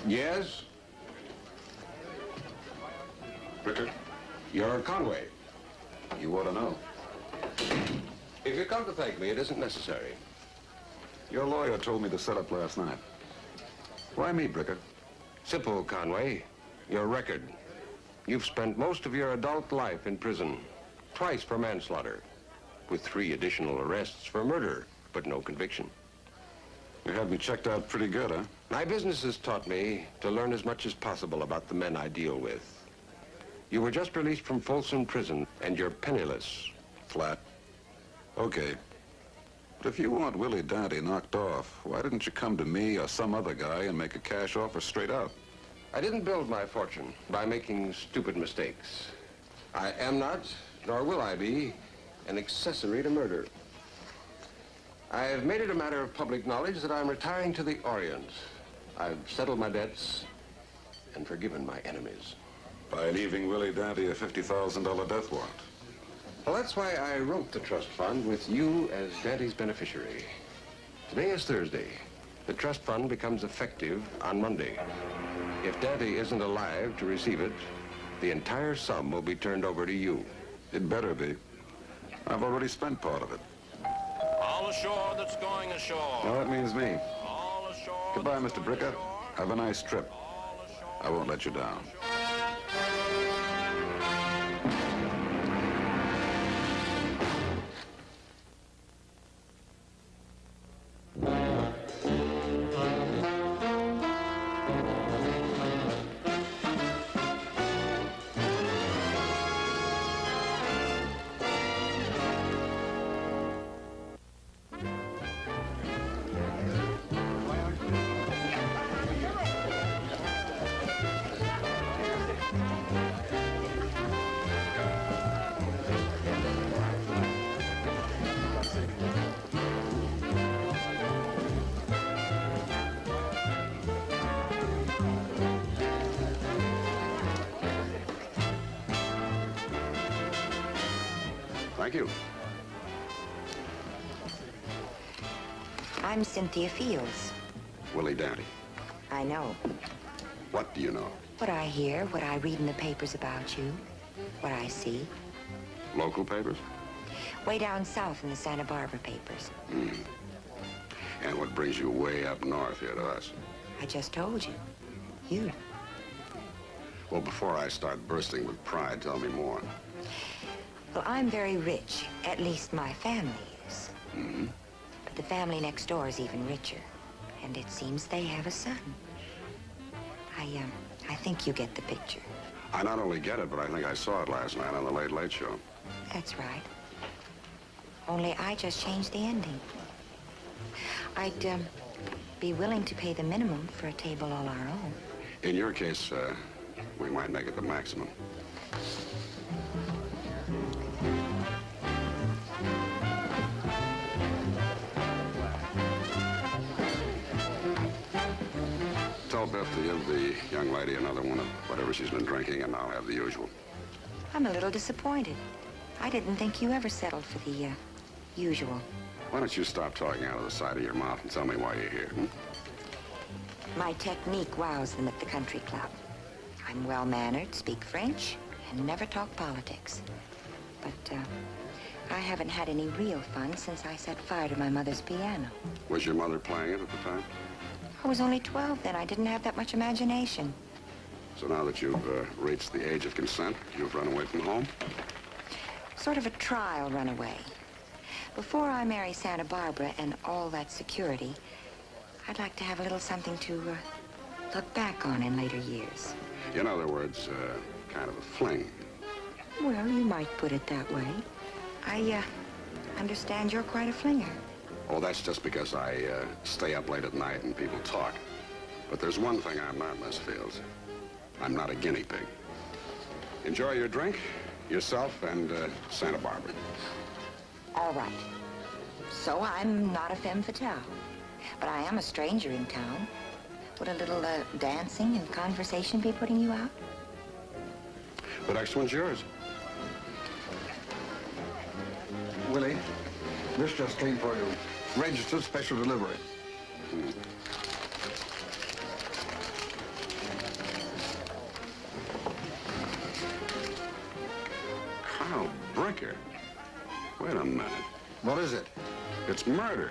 Yes? Rickard, You're Conway. you ought to know. If you come to thank me, it isn't necessary. Your lawyer told me to set up last night. Why me, Rickard? Simple, Conway. Your record. You've spent most of your adult life in prison, twice for manslaughter, with 3 additional arrests for murder, but no conviction. You had me checked out pretty good, huh? My business has taught me to learn as much as possible about the men I deal with. You were just released from Folsom Prison, and you're penniless. Flat. Okay. But if you want Willie Dante knocked off, why didn't you come to me or some other guy and make a cash offer straight out? I didn't build my fortune by making stupid mistakes. I am not, nor will I be, an accessory to murder. I have made it a matter of public knowledge that I'm retiring to the Orient. I've settled my debts and forgiven my enemies. By leaving Willie Dante a $50,000 death warrant. Well, that's why I wrote the trust fund with you as Dante's beneficiary. Today is Thursday. The trust fund becomes effective on Monday. If Dante isn't alive to receive it, the entire sum will be turned over to you. It better be. I've already spent part of it. All ashore that's going ashore. Well, that means me. All ashore. Goodbye, Mr. Bricker. Have a nice trip. I won't let you down. Thank you. I'm Cynthia Fields. Willie Dante. I know. What do you know? What I hear, what I read in the papers about you, what I see. Local papers? Way down south in the Santa Barbara papers. And what brings you way up north here to us? I just told you. You. Well, before I start bursting with pride, tell me more. Well, I'm very rich. At least my family is. Mm-hmm. But the family next door is even richer. And it seems they have a son. I think you get the picture. I not only get it, but I think I saw it last night on the Late Late Show. That's right. Only I just changed the ending. I'd be willing to pay the minimum for a table all our own. In your case, we might make it the maximum. Tell Beth to give the young lady another one of whatever she's been drinking, and I'll have the usual. I'm a little disappointed. I didn't think you ever settled for the usual. Why don't you stop talking out of the side of your mouth and tell me why you're here, My technique wows them at the country club. I'm well-mannered, speak French, and never talk politics. But I haven't had any real fun since I set fire to my mother's piano. Was your mother playing it at the time? I was only 12 then. I didn't have that much imagination. So now that you've reached the age of consent, you've run away from home? Sort of a trial runaway. Before I marry Santa Barbara and all that security, I'd like to have a little something to look back on in later years. In other words, kind of a fling. Well, you might put it that way. I understand you're quite a flinger. Oh, that's just because I stay up late at night and people talk. But there's one thing I'm not, Miss Fields. I'm not a guinea pig. Enjoy your drink, yourself, and Santa Barbara. All right. So I'm not a femme fatale. But I am a stranger in town. Would a little dancing and conversation be putting you out? The next one's yours. Willie, this just came for you. Registered special delivery. Well, Bricker. Wait a minute. What is it? It's murder.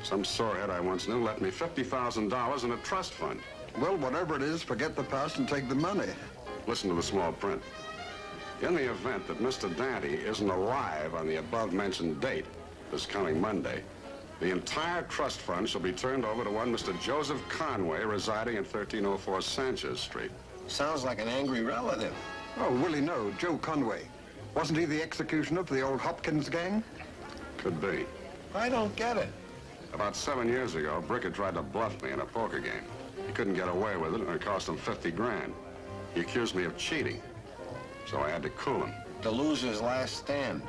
Some sorehead I once knew left me $50,000 in a trust fund. Well, whatever it is, forget the past and take the money. Listen to the small print. In the event that Mr. Dante isn't alive on the above-mentioned date, this coming Monday, the entire trust fund shall be turned over to one Mr. Joseph Conway, residing at 1304 Sanchez Street. Sounds like an angry relative. Oh, Willie, no, Joe Conway. Wasn't he the executioner for the old Hopkins gang? Could be. I don't get it. About 7 years ago, Bricker tried to bluff me in a poker game. He couldn't get away with it, and it cost him 50 grand. He accused me of cheating, so I had to cool him. The loser's last stand.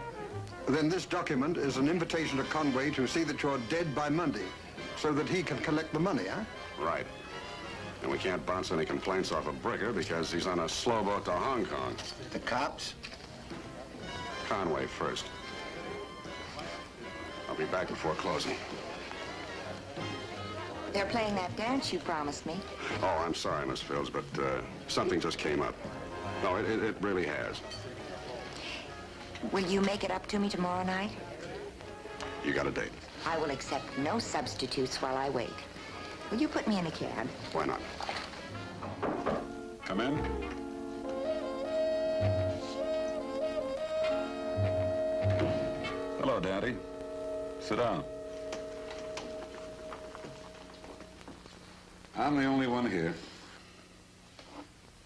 Then this document is an invitation to Conway to see that you're dead by Monday, so that he can collect the money, huh? Right. And we can't bounce any complaints off of Bricker because he's on a slow boat to Hong Kong. The cops? Conway first. I'll be back before closing. They're playing that dance you promised me. Oh, I'm sorry, Miss Fields, but something just came up. No, it really has. Will you make it up to me tomorrow night? You got a date? I will accept no substitutes while I wait. Will you put me in a cab? Why not? Come in. Hello, Daddy. Sit down. I'm the only one here.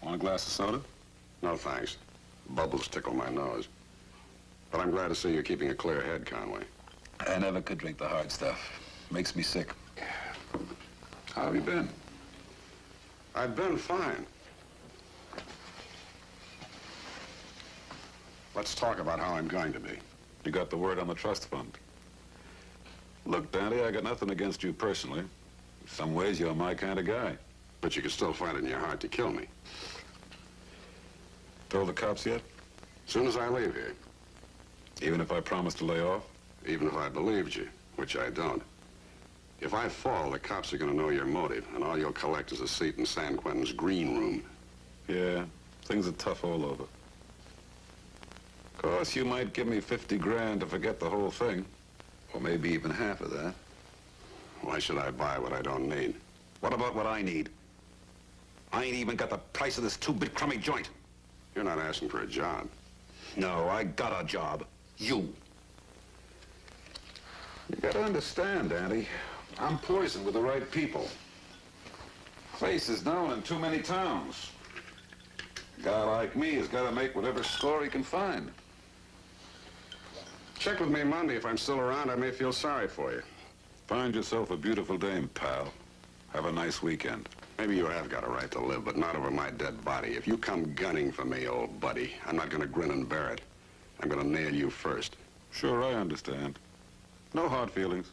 Want a glass of soda? No, thanks. Bubbles tickle my nose. But I'm glad to see you're keeping a clear head, Conway. I never could drink the hard stuff. Makes me sick. How have you been? I've been fine. Let's talk about how I'm going to be. You got the word on the trust fund. Look, Danny, I got nothing against you personally. In some ways, you're my kind of guy. But you can still find it in your heart to kill me. Told the cops yet? As soon as I leave here. Even if I promise to lay off? Even if I believed you, which I don't. If I fall, the cops are going to know your motive, and all you'll collect is a seat in San Quentin's green room. Yeah, things are tough all over. Of course, you might give me 50 grand to forget the whole thing. Or maybe even half of that. Why should I buy what I don't need? What about what I need? I ain't even got the price of this 2-bit crummy joint. You're not asking for a job. No, I got a job. You. You gotta understand, Danny. I'm poisoned with the right people. Face is known in too many towns. A guy like me has got to make whatever score he can find. Check with me Monday. If I'm still around, I may feel sorry for you. Find yourself a beautiful dame, pal. Have a nice weekend. Maybe you have got a right to live, but not over my dead body. If you come gunning for me, old buddy, I'm not going to grin and bear it. I'm going to nail you first. Sure, I understand. No hard feelings.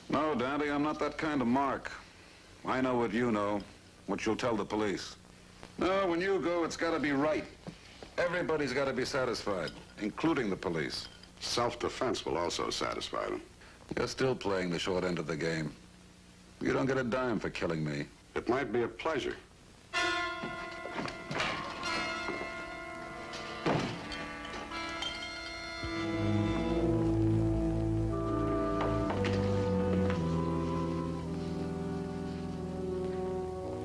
No, Dandy, I'm not that kind of mark. I know what you know, what you'll tell the police. No, when you go, it's got to be right. Everybody's got to be satisfied, including the police. Self-defense will also satisfy them. You're still playing the short end of the game. You don't get a dime for killing me. It might be a pleasure.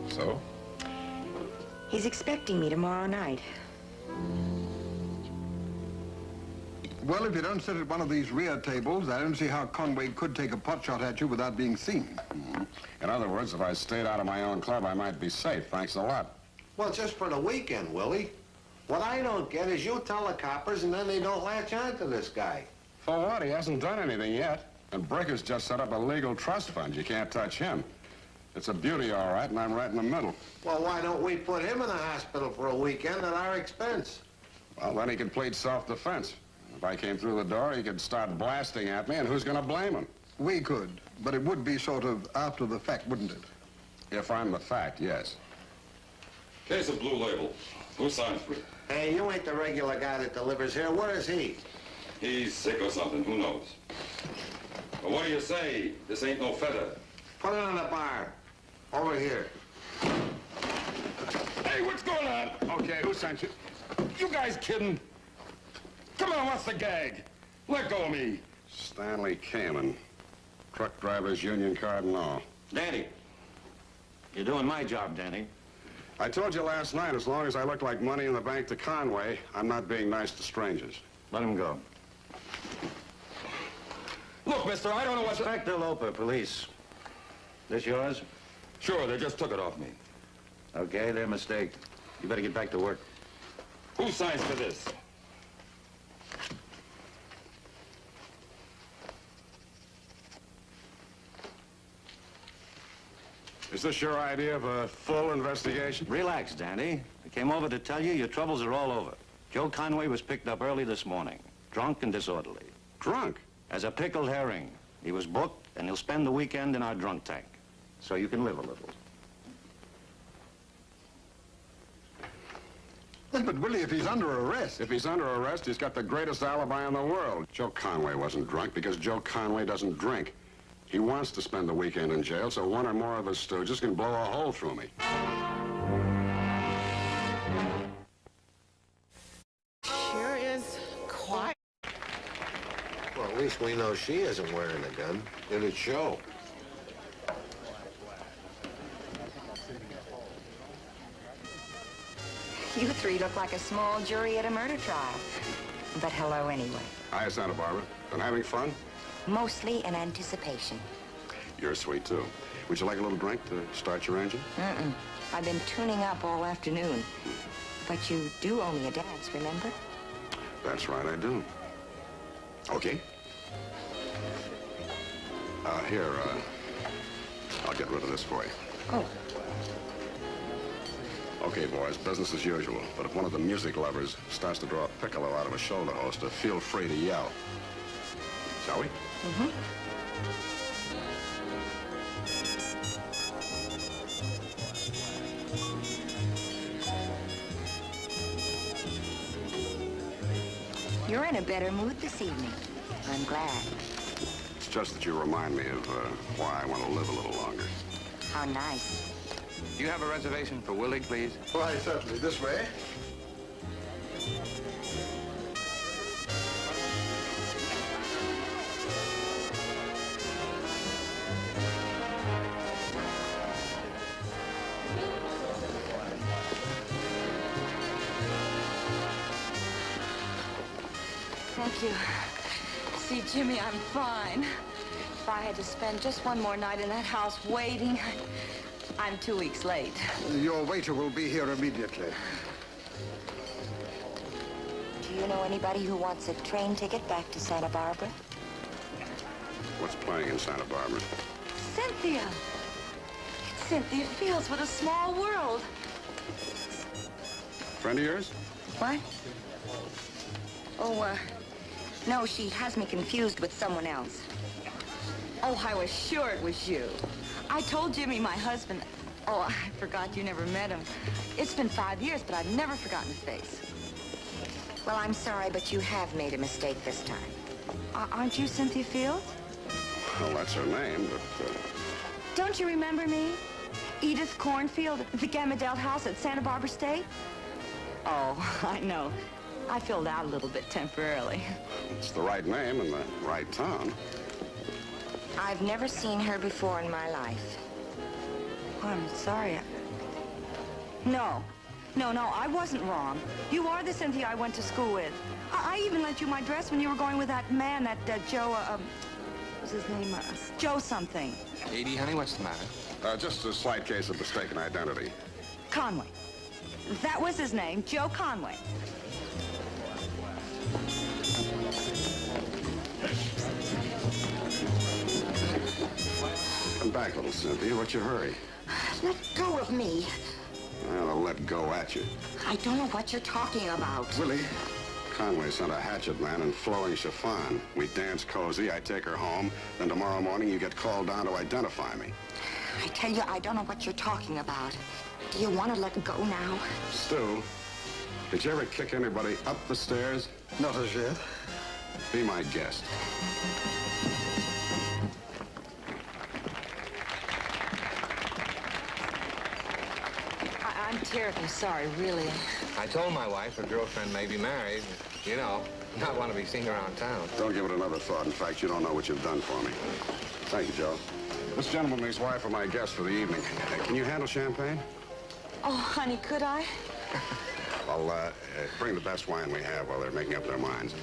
So? He's expecting me tomorrow night. Well, if you don't sit at one of these rear tables, I don't see how Conway could take a pot shot at you without being seen. In other words, if I stayed out of my own club, I might be safe. Thanks a lot. Well, just for the weekend, Willie. What I don't get is you tell the coppers and then they don't latch on to this guy. For what? He hasn't done anything yet. And Bricker's just set up a legal trust fund. You can't touch him. It's a beauty, all right, and I'm right in the middle. Well, why don't we put him in the hospital for a weekend at our expense? Well, then he could plead self-defense. If I came through the door, he could start blasting at me, and who's going to blame him? We could, but it would be sort of after the fact, wouldn't it? If I'm the fact, yes. Case of Blue Label. Who signs for it? Hey, you ain't the regular guy that delivers here. Where is he? He's sick or something. Who knows? Well, what do you say? This ain't no feather. Put it on the bar. Over here. Hey, what's going on? on. Okay, who sent you? You guys kidding? Come on, what's the gag? Let go of me. Stanley Kamen. Truck drivers union card and all. Danny. You're doing my job, Danny. I told you last night, as long as I look like money in the bank to Conway, I'm not being nice to strangers. Let him go. Look, mister, I don't know what's... Inspector Loper, police. This yours? Sure, they just took it off me. Okay, their mistake. You better get back to work. Who signs for this? Is this your idea of a full investigation? Relax, Danny. I came over to tell you your troubles are all over. Joe Conway was picked up early this morning, drunk and disorderly. Drunk? As a pickled herring. He was booked, and he'll spend the weekend in our drunk tank. So you can live a little. Well, but Willie, if he's under arrest... If he's under arrest, he's got the greatest alibi in the world. Joe Conway wasn't drunk because Joe Conway doesn't drink. He wants to spend the weekend in jail, so one or more of his stooges can blow a hole through me. Sure is quiet. Well, at least we know she isn't wearing a gun. It'd show. You three look like a small jury at a murder trial. But hello anyway. Hi, Santa Barbara. Been having fun? Mostly in anticipation. You're sweet, too. Would you like a little drink to start your engine? Mm-mm. I've been tuning up all afternoon. But you do owe me a dance, remember? That's right, I do. Okay. Here, I'll get rid of this for you. Oh. Okay, boys, business as usual. But if one of the music lovers starts to draw a piccolo out of a shoulder holster, feel free to yell. Shall we? Mm-hmm. You're in a better mood this evening. I'm glad. It's just that you remind me of why I want to live a little longer. How nice. Do you have a reservation for Willie, please? Why, certainly. This way. Thank you. See, Jimmy, I'm fine. If I had to spend just one more night in that house waiting, I'm 2 weeks late. Your waiter will be here immediately. Do you know anybody who wants a train ticket back to Santa Barbara? What's playing in Santa Barbara? Cynthia. It's Cynthia Fields with A Small World. Friend of yours? What? Oh, no, she has me confused with someone else. Oh, I was sure it was you. I told Jimmy, my husband... Oh, I forgot you never met him. It's been 5 years, but I've never forgotten his face. Well, I'm sorry, but you have made a mistake this time. Aren't you Cynthia Fields? Well, that's her name, but... Don't you remember me? Edith Cornfield, the Gamadale house at Santa Barbara State? Oh, I know. I filled out a little bit temporarily. It's the right name in the right town. I've never seen her before in my life. Oh, I'm sorry. No, I wasn't wrong. You are the Cynthia I went to school with. I even lent you my dress when you were going with that man, that Joe, what's his name? Joe something. Edie, honey, what's the matter? Just a slight case of mistaken identity. Conway. That was his name, Joe Conway. Come back, little Cynthia. What's your hurry? Let go of me. Well, I'll let go at you. I don't know what you're talking about. Willie, Conway sent a hatchet man in flowing chiffon. We dance cozy, I take her home, then tomorrow morning you get called down to identify me. I tell you, I don't know what you're talking about. Do you want to let go now? Stu, did you ever kick anybody up the stairs? Not as yet. Be my guest. I'm terribly sorry, really. I told my wife her girlfriend may be married. You know, not want to be seen around town. Don't give it another thought. In fact, you don't know what you've done for me. Thank you, Joe. This gentleman and his wife are my guests for the evening. Can you handle champagne? Oh, honey, could I? I'll bring the best wine we have while they're making up their minds.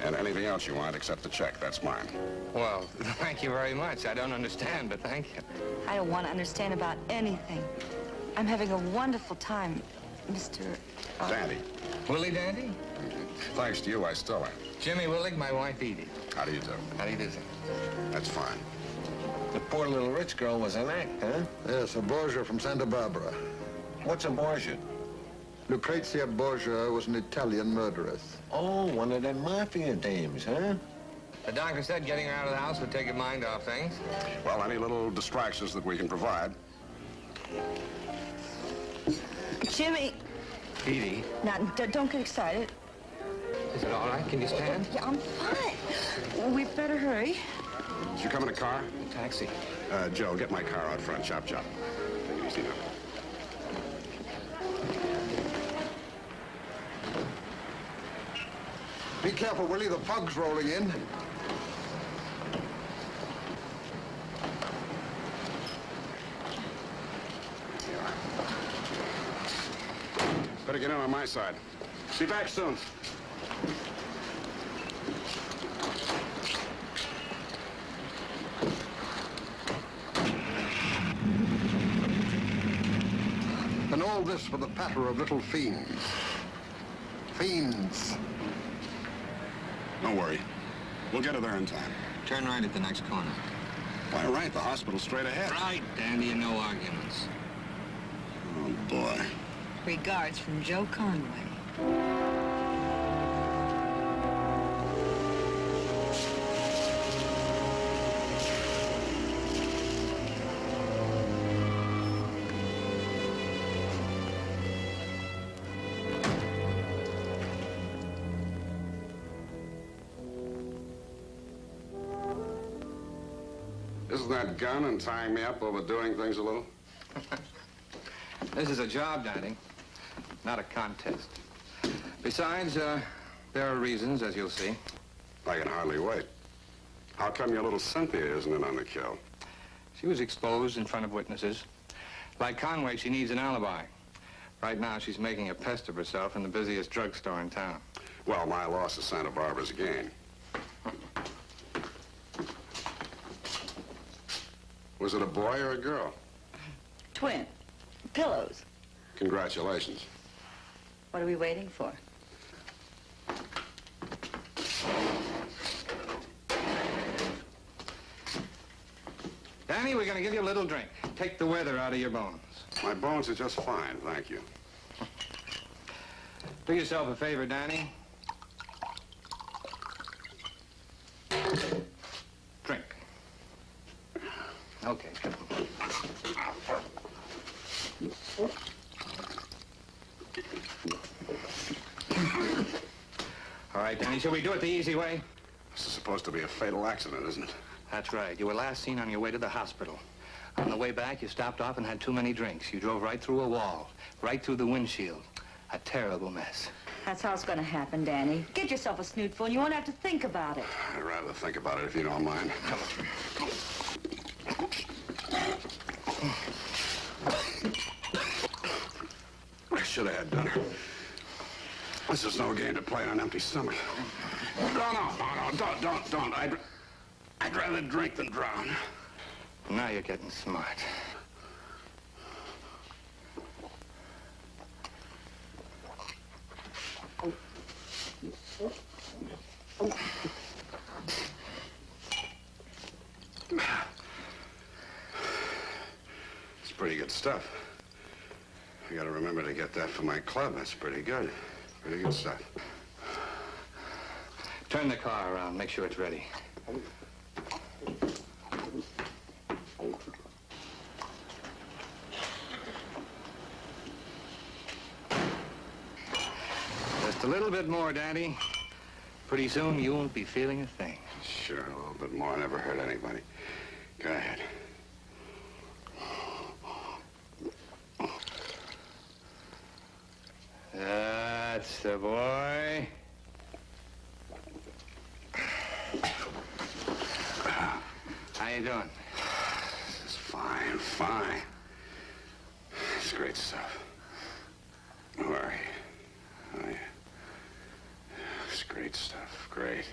And anything else you want except the check, that's mine. Well, thank you very much. I don't understand, but thank you. I don't want to understand about anything. I'm having a wonderful time, Mr. Dandy. Willie Dandy? Thanks to you, I still am. Jimmy Willig, my wife Edie. How do you do? How do you do, sir? That's fine. The poor little rich girl was an act, huh? Yes, a Borgia from Santa Barbara. What's a Borgia? Lucrezia Borgia was an Italian murderess. Oh, one of them mafia dames, huh? The doctor said getting her out of the house would take your mind off things. Well, any little distractions that we can provide. Jimmy. Edie, Now, don't get excited. is it all right? Can you stand? Yeah, I'm fine. We'd better hurry. Did you come in a car? Taxi. Joe, get my car out front. Chop, chop. Take it easy now. Be careful, Willie, the fog's rolling in. Better get in on my side. Be back soon. And all this for the patter of little fiends. Fiends. Don't worry. We'll get her there in time. Turn right at the next corner. Why, right. The hospital's straight ahead. Right, Dandy, and no arguments. Oh, boy. Regards from Joe Conway. Isn't that gun and tying me up overdoing things a little? This is a job, Dandy, not a contest. Besides, there are reasons, as you'll see. I can hardly wait. How come your little Cynthia isn't in on the kill? She was exposed in front of witnesses. Like Conway, she needs an alibi. Right now, she's making a pest of herself in the busiest drugstore in town. Well, my loss is Santa Barbara's gain. Was it a boy or a girl? Twin. Pillows. Congratulations. What are we waiting for? Danny, we're going to give you a little drink. Take the weather out of your bones. My bones are just fine, thank you. Do yourself a favor, Danny. Drink. Okay. All right, Danny, shall we do it the easy way? This is supposed to be a fatal accident, isn't it? That's right. You were last seen on your way to the hospital. On the way back, you stopped off and had too many drinks. You drove right through a wall, right through the windshield. A terrible mess. That's how it's going to happen, Danny. Get yourself a snootful and you won't have to think about it. I'd rather think about it if you don't mind. Come on. I should have had dinner. This is no game to play on an empty stomach. No, don't. I'd rather drink than drown. Now you're getting smart. It's pretty good stuff. I gotta remember to get that for my club. That's pretty good. Pretty good stuff. Turn the car around. Make sure it's ready. Just a little bit more, Daddy. Pretty soon you won't be feeling a thing. Sure, a little bit more. Never hurt anybody. Go ahead. That's the boy. How you doing? It's fine, fine. It's great stuff. Who are you? Oh, yeah. It's great stuff, great.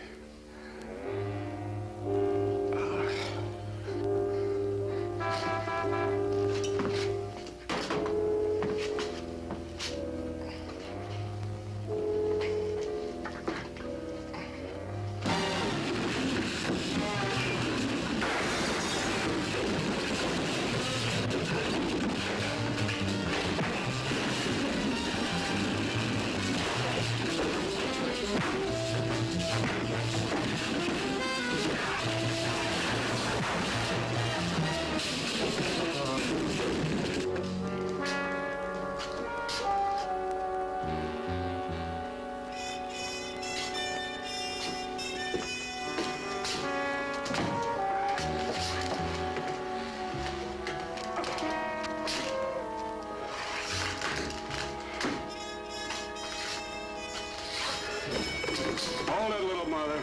Hold it, little mother.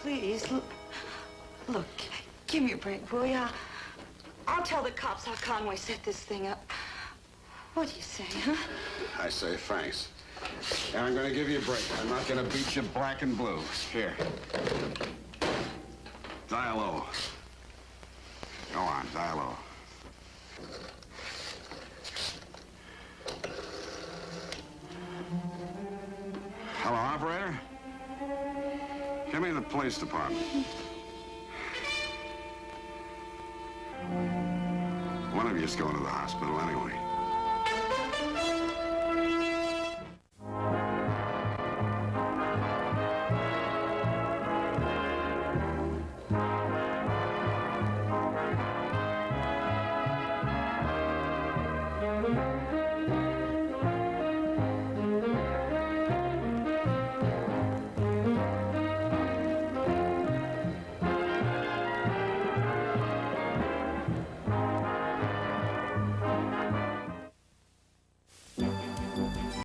Please, look, give me a break, will ya? I'll tell the cops how Conway set this thing up. What do you say, huh? I say thanks. And I'm going to give you a break. I'm not going to beat you black and blue. Here. Dial low. Go on, dial low. Hello, operator? Get me in the police department. One of you's going to the hospital anyway.